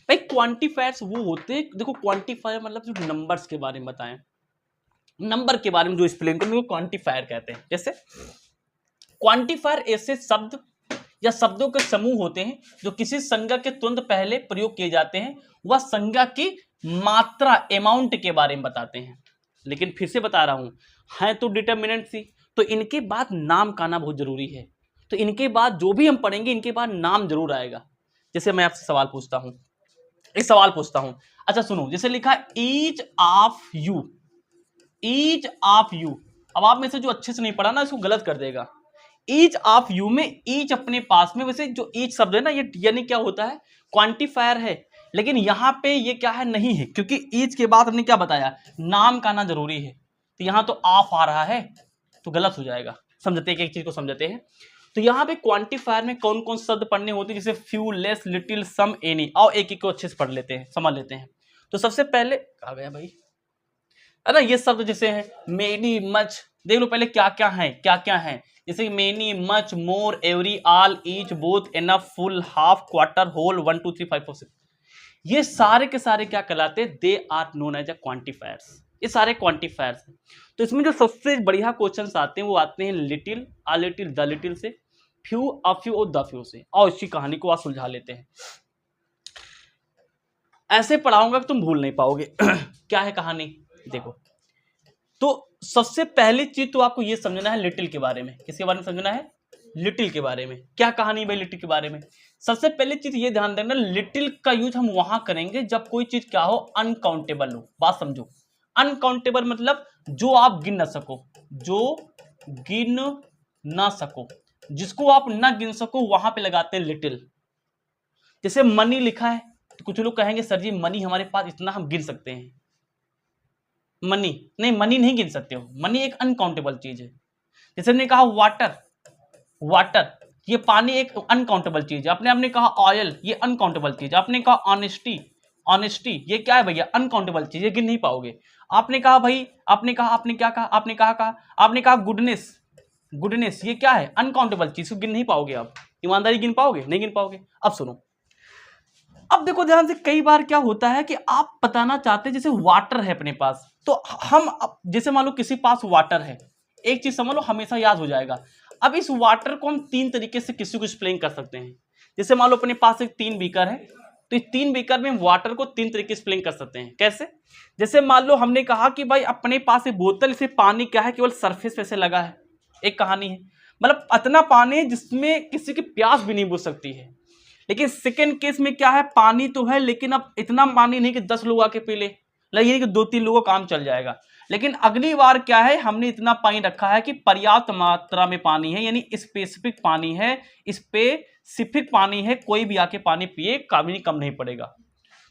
भाई, क्वांटिफायर्स वो होते हैं, देखो क्वांटिफायर मतलब जो नंबर्स के बारे में बताएं, नंबर के बारे में जो एक्सप्लेन करें वो क्वांटिफायर कहते हैं। जैसे क्वांटिफायर ऐसे शब्द या शब्दों के समूह होते हैं जो किसी संज्ञा के तुरंत पहले प्रयोग किए जाते हैं, वह संज्ञा की मात्रा, अमाउंट के बारे में बताते हैं। लेकिन फिर से बता रहा हूं, है तो डिटर्मिनेंट सी, तो इनके बाद नाम का आना बहुत जरूरी है, तो इनके बाद जो भी हम पढ़ेंगे इनके बाद नाम जरूर आएगा। जैसे मैं आपसे सवाल पूछता हूं, एक सवाल पूछता हूं, अच्छा सुनो, जैसे लिखा each of you, each of you. अब आप में से जो अच्छे से नहीं पढ़ा ना इसको गलत कर देगा। ईच ऑफ यू में ईच अपने पास में, वैसे जो ईच शब्द है ना ये यानी क्या होता है, क्वांटिफायर है, लेकिन यहां पे ये क्या है, नहीं है, क्योंकि ईच के बाद हमने क्या बताया, नाम का आना जरूरी है, तो यहां तो ऑफ आ रहा है तो गलत हो जाएगा। समझते हैं, एक चीज को समझते हैं। तो यहाँ पे क्वांटिफायर में कौन कौन शब्द पढ़ने होते हैं, जैसे फ्यू, लेस, लिटिल, सम, एनी। आओ एक एक को अच्छे से पढ़ लेते हैं, समझ लेते हैं। तो सबसे पहले कहा गया भाई, है ना, ये शब्द जैसे हैं मेनी, मच, देख लो पहले क्या क्या है, क्या क्या है, जैसे many, much, more, every, all, each, both, enough, full, half, quarter, whole, 1 2 3 4 5 6, ये सारे के सारे क्या कहलाते हैं, they are known as a quantifiers. ये सारे क्वांटिफायर्स हैं। तो इसमें जो सबसे बढ़िया क्वेश्चंस आते हैं वो आते हैं little, uh little, the little से, फ्यू, अ फ्यू और द फ्यू से। और इसी कहानी को आज सुलझा लेते हैं। ऐसे पढ़ाऊंगा कि तुम भूल नहीं पाओगे। क्या है कहानी, देखो। तो सबसे पहली चीज तो आपको ये समझना है लिटिल के बारे में। किसके बारे में समझना है, लिटिल के बारे में। क्या कहानी भाई लिटिल के बारे में, सबसे पहली चीज ये ध्यान देना, लिटिल का यूज हम वहां करेंगे जब कोई चीज क्या हो, अनकाउंटेबल हो। बात समझो, अनकाउंटेबल मतलब जो आप गिन ना सको, जो गिन ना सको, जिसको आप ना गिन सको, वहां पे लगाते हैं लिटिल। जैसे मनी लिखा है तो कुछ लोग कहेंगे सर जी मनी हमारे पास इतना हम गिन सकते हैं। मनी नहीं, मनी नहीं गिन सकते हो, मनी एक अनकाउंटेबल चीज है। जैसे हमने कहा वाटर, वाटर ये पानी एक अनकाउंटेबल चीज है। आपने आपने कहा ऑयल, ये अनकाउंटेबल चीज है। आपने कहा ऑनेस्टी, ऑनेस्टी ये क्या है भैया, अनकाउंटेबल चीज, ये गिन नहीं पाओगे। आपने कहा भाई, आपने कहा, आपने क्या कहा, आपने कहा आपने कहा गुडनेस, गुडनेस ये क्या है, अनकाउंटेबल चीज को गिन नहीं पाओगे आप। ईमानदारी गिन पाओगे, नहीं गिन पाओगे। अब सुनो, अब देखो ध्यान से, कई बार क्या होता है कि आप बताना चाहते हैं, जैसे वाटर है अपने पास, तो हम जैसे मान लो किसी पास वाटर है, एक चीज समझ लो हमेशा याद हो जाएगा। अब इस वाटर को हम तीन तरीके से किसी को एक्सप्लेन कर सकते हैं। जैसे मान लो अपने पास एक 3 बीकर है, तो इस 3 बीकर में वाटर को 3 तरीके से एक्सप्लेन कर सकते हैं। कैसे, जैसे मान लो हमने कहा कि भाई अपने पास एक बोतल से पानी क्या है, केवल सरफेस पे से लगा है, एक कहानी है। मतलब इतना पानी है जिसमें किसी की प्यास भी नहीं बुझ सकती है। लेकिन सेकेंड केस में क्या है, पानी तो है लेकिन अब इतना पानी नहीं कि 10 लोग आके पी ले, ये कि 2-3 लोगों का काम चल जाएगा। लेकिन अगली बार क्या है, हमने इतना पानी रखा है कि पर्याप्त मात्रा में पानी है, यानी स्पेसिफिक पानी है, स्पेसिफिक पानी है, कोई भी आके पानी पिए, कभी कम नहीं पड़ेगा।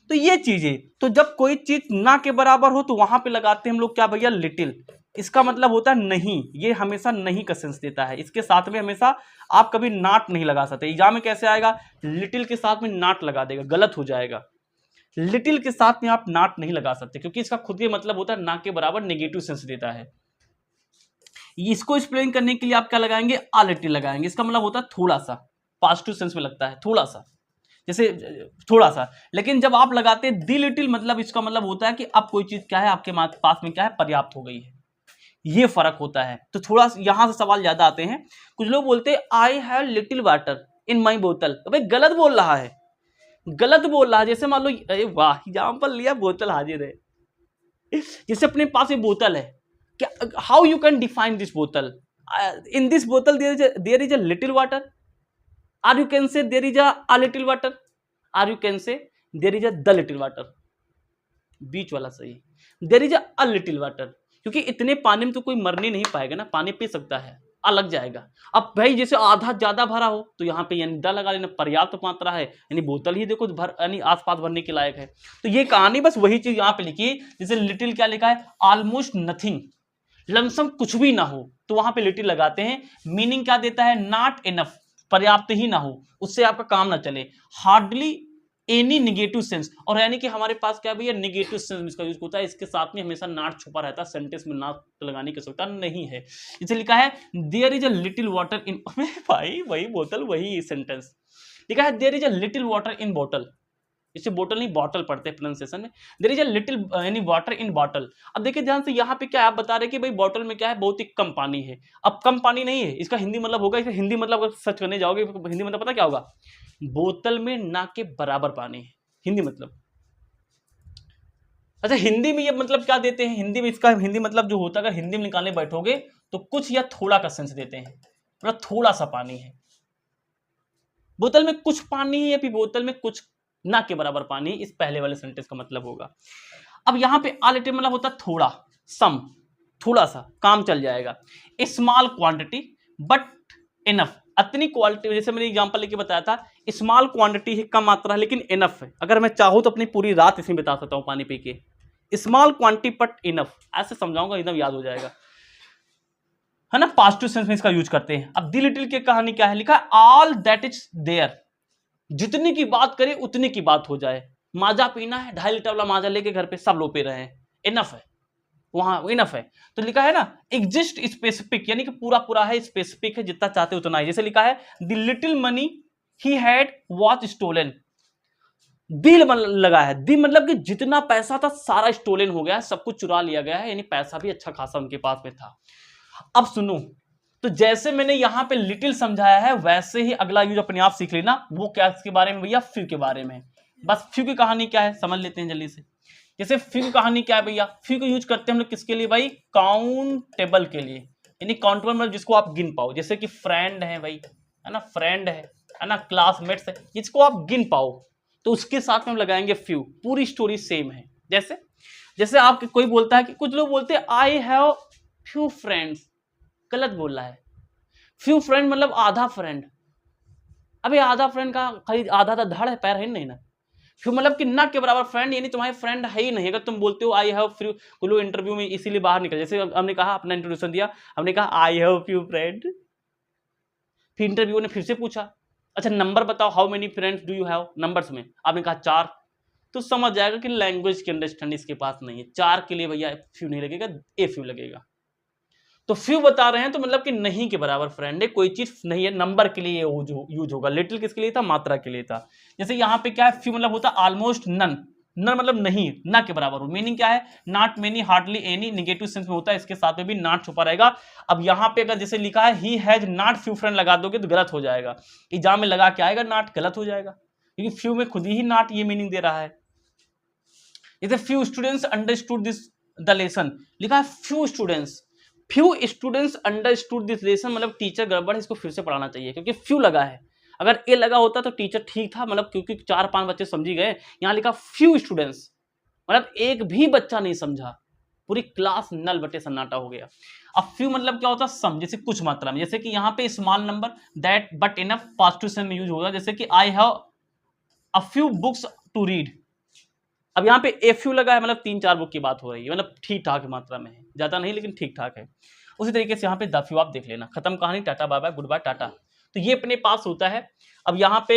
तो ये चीजें, तो जब कोई चीज ना के बराबर हो तो वहां पे लगाते हैं हम लोग क्या भैया, लिटिल। इसका मतलब होता है नहीं, ये हमेशा नहीं का सेंस देता है। इसके साथ में हमेशा आप कभी नाट नहीं लगा सकते। एग्जाम में कैसे आएगा, लिटिल के साथ में नाट लगा देगा, गलत हो जाएगा। लिटिल के साथ में आप नाट नहीं लगा सकते, क्योंकि इसका खुद के मतलब होता है ना के बराबर, नेगेटिव सेंस देता है। इसको एक्सप्लेन करने के लिए आप क्या लगाएंगे, आ लिटिल लगाएंगे। इसका मतलब होता है थोड़ा सा, पॉजिटिव सेंस में लगता है थोड़ा सा, जैसे थोड़ा सा। लेकिन जब आप लगाते हैं दी लिटिल, मतलब इसका मतलब होता है कि अब कोई चीज क्या है आपके पास में क्या है, पर्याप्त हो गई है। ये फर्क होता है। तो थोड़ा यहां से सवाल ज्यादा आते हैं। कुछ लोग बोलते हैं I have little water in my बोतल, भाई गलत बोल रहा है, गलत बोल रहा है। जैसे मान लो, अरे वाह एग्जाम्पल लिया, बोतल हाजिर है। जैसे अपने पास ये बोतल है, क्या, how you can define this बोतल, इन दिस बोतल there is a little water, or you can say there is a little water, or you can say there is a the little water, बीच वाला सही, there is a little water. क्योंकि इतने पानी में तो कोई मरने नहीं पाएगा ना, पानी पी सकता है, अलग जाएगा। अब भाई जैसे आधा ज्यादा भरा हो तो यहाँ पे यानी द लगा लेना, पर्याप्त मात्रा है, यानी बोतल ही देखो भर, यानी आसपास भरने के लायक है। तो ये कहानी बस वही चीज यहाँ पे लिखी, जैसे लिटिल क्या लिखा है, ऑलमोस्ट नथिंग, लमसम कुछ भी ना हो, तो वहां पे लिटिल लगाते हैं। मीनिंग क्या देता है, नॉट इनफ, पर्याप्त ही ना हो, उससे आपका काम ना चले। हार्डली एनी निगेटिव सेंस, और यानी कि हमारे पास क्या भैया, निगेटिव सेंस इसका यूज होता है। इसके साथ में हमेशा नॉट छुपा रहता है, सेंटेंस में नॉट लगाने की आवश्यकता नहीं है। इसे लिखा है there is a little water in, भाई वही बोतल वही सेंटेंस लिखा है, there is a little water in बोतल। इसे बोतल नहीं बॉटल पढ़ते हैं प्रोनाउंसिएशन में। देयर इज अ लिटिल यानी वाटर इन बॉटल। अब देखिए ध्यान से, यहाँ पे क्या आप बता रहे हैं कि भाई बॉटल में क्या है, बहुत ही कम पानी है। अब कम पानी नहीं है, इसका हिंदी मतलब होगा, इसका हिंदी मतलब अगर सर्च करने जाओगे हिंदी मतलब पता क्या होगा, बोतल में ना के बराबर पानी है, हिंदी मतलब। अच्छा हिंदी में ये मतलब क्या देते हैं, हिंदी में इसका हिंदी मतलब जो होता है, अगर हिंदी में निकालने बैठोगे तो कुछ या थोड़ा का सेंस देते हैं, मतलब थोड़ा सा पानी है, बोतल में कुछ पानी है, या फिर बोतल में कुछ ना के बराबर पानी, इस पहले वाले सेंटेंस का मतलब होगा। अब यहां पे आलिटिव मतलब होता है थोड़ा, सम, थोड़ा सा काम चल जाएगा। स्मॉल क्वांटिटी बट इनफ, इतनी क्वालिटी, जैसे मैंने एग्जांपल लेके बताया था, स्मॉल क्वांटिटी है, कम मात्रा है, लेकिन इनफ है। अगर मैं चाहूं तो अपनी पूरी रात इसमें बिता सकता हूं पानी पी के। स्मॉल क्वांटिटी बट इनफ, ऐसे समझाऊंगा एकदम याद हो जाएगा। है ना, पॉजिटिव सेंस में इसका यूज करते हैं। अब द लिटिल की कहानी क्या है, लिखा है ऑल दैट इज देयर, जितने की बात करें उतने की बात हो जाए। माजा पीना है, 2.5 लीटर वाला माजा लेके घर पे सब लोग पी रहे हैं, इनफ है, वहां इनफ है। तो लिखा है ना एग्जिस्ट स्पेसिफिक, यानी कि पूरा पूरा है, स्पेसिफिक है, जितना चाहते उतना है। जैसे लिखा है the little money he had was stolen, दिल लगा है, दी मतलब कि जितना पैसा था सारा स्टोलन हो गया है, सब कुछ चुरा लिया गया है, यानी पैसा भी अच्छा खासा उनके पास में था। अब सुनो, तो जैसे मैंने यहां पे लिटिल समझाया है वैसे ही अगला यूज अपने आप सीख लेना। वो क्या इसके बारे में भैया, फ्यू के बारे में। बस फ्यू की कहानी क्या है समझ लेते हैं जल्दी से। जैसे फ्यू की कहानी क्या है भैया, फ्यू को यूज करते हैं हम लोग किसके लिए भाई, काउंटेबल के लिए, यानी काउंटेबल मतलब जिसको आप गिन पाओ। जैसे कि फ्रेंड है भाई, है ना, फ्रेंड है ना, क्लासमेट्स है, जिसको आप गिन पाओ, तो उसके साथ में हम लगाएंगे फ्यू। पूरी स्टोरी सेम है। जैसे जैसे आप कोई बोलता है कि कुछ लोग बोलते हैं आई हैव फ्यू फ्रेंड्स, गलत बोल रहा है। फ्यू फ्रेंड मतलब आधा फ्रेंड। अबे आधा फ्रेंड का खाली आधा था, धड़ है पैर है नहीं ना। फ्यू मतलब कि ना के बराबर फ्रेंड, यानी तुम्हारे फ्रेंड है ही नहीं। अगर तुम बोलते हो आई हैव फ्यू, कोई लोग इंटरव्यू में इसीलिए बाहर निकल, जैसे हमने कहा अपना इंट्रोड्यूशन दिया, हमने कहा आई हैव फ्यू फ्रेंड, फिर इंटरव्यू ने फिर से पूछा अच्छा नंबर बताओ, how many friends do you have, numbers में आपने कहा 4, तो समझ जाएगा कि लैंग्वेज की अंडरस्टैंडिंग इसके पास नहीं है। 4 के लिए भैया फ्यू नहीं लगेगा, ए फ्यू लगेगा। तो फ्यू बता रहे हैं तो मतलब कि नहीं के बराबर फ्रेंड है, कोई चीज नहीं है, नंबर के लिए यूज होगा। लिटिल किसके लिए था, मात्रा के लिए था। जैसे यहाँ पे क्या है, फ्यू मतलब होता ऑलमोस्ट नन, नन मतलब नहीं, ना के बराबर हो। मीनिंग क्या है, not many, hardly any, negative sense में होता है, इसके साथ में भी नॉट छुपा रहेगा। अब यहाँ पे अगर जैसे लिखा है he has not few friend लगा दोगे तो गलत हो जाएगा, एग्जाम में लगा के आएगा नॉट, गलत हो जाएगा, क्योंकि फ्यू में खुद ही नॉट ये मीनिंग दे रहा है। जैसे few students understood this the lesson, लिखा है few students understood this lesson, मतलब टीचर गड़बड़ है, इसको फिर से पढ़ाना चाहिए, क्योंकि फ्यू लगा है। अगर ए लगा होता तो टीचर ठीक था, मतलब क्योंकि 4-5 बच्चे समझी गए, यहाँ लिखा फ्यू स्टूडेंट्स मतलब एक भी बच्चा नहीं समझा, पूरी क्लास नल बटे सन्नाटा हो गया। अब फ्यू मतलब क्या होता है, सम, जैसे कुछ मात्रा में। जैसे कि यहाँ पे small number that but enough positive sense में यूज होगा। जैसे कि I have a few books to read, अब यहाँ पे ए फ्यू लगा है, मतलब 3-4 बुक की बात हो रही है, मतलब ठीक ठाक मात्रा में है, ज्यादा नहीं लेकिन ठीक ठाक है। उसी तरीके से यहाँ पे द फ्यू आप देख लेना, खत्म कहानी, tata bye bye, goodbye, tata. तो ये अपने पास होता है। अब यहाँ पे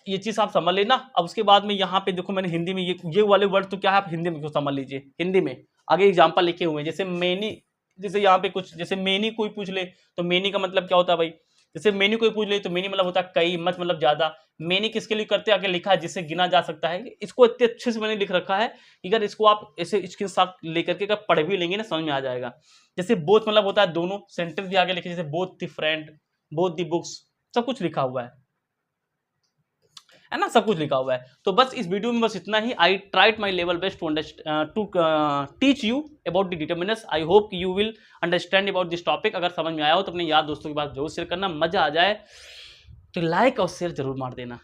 ये चीज आप समझ लेना। अब उसके बाद में यहाँ पे देखो मैंने हिंदी में ये वाले वर्ड तो क्या है, आप हिंदी में क्यों समझ लीजिए, हिंदी में आगे एग्जाम्पल लिखे हुए हैं। जैसे मेनी, जैसे यहाँ पे कुछ, जैसे मेनी कोई पूछ ले तो मेनी का मतलब क्या होता है भाई, जैसे मेनी कोई पूछ ले तो मेनी मतलब होता है कई, मत मतलब ज्यादा। मेनी किसके लिए करते हैं, आगे लिखा है जिससे गिना जा सकता है। इसको इतने अच्छे से मैंने लिख रखा है कि अगर इसको आप ऐसे इसके साथ लेकर के अगर पढ़ भी लेंगे ना समझ में आ जाएगा। जैसे बोथ मतलब होता है दोनों, सेंटेंस भी आगे लिखे, जैसे both the friend, both the books, सब कुछ लिखा हुआ है ना, सब कुछ लिखा हुआ है। तो बस इस वीडियो में बस इतना ही। I tried my level best to teach you about the determiners. I hope you will understand about this topic. अगर समझ में आया हो तो अपने यार दोस्तों के पास जरूर शेयर करना, मजा आ जाए तो लाइक और शेयर जरूर मार देना।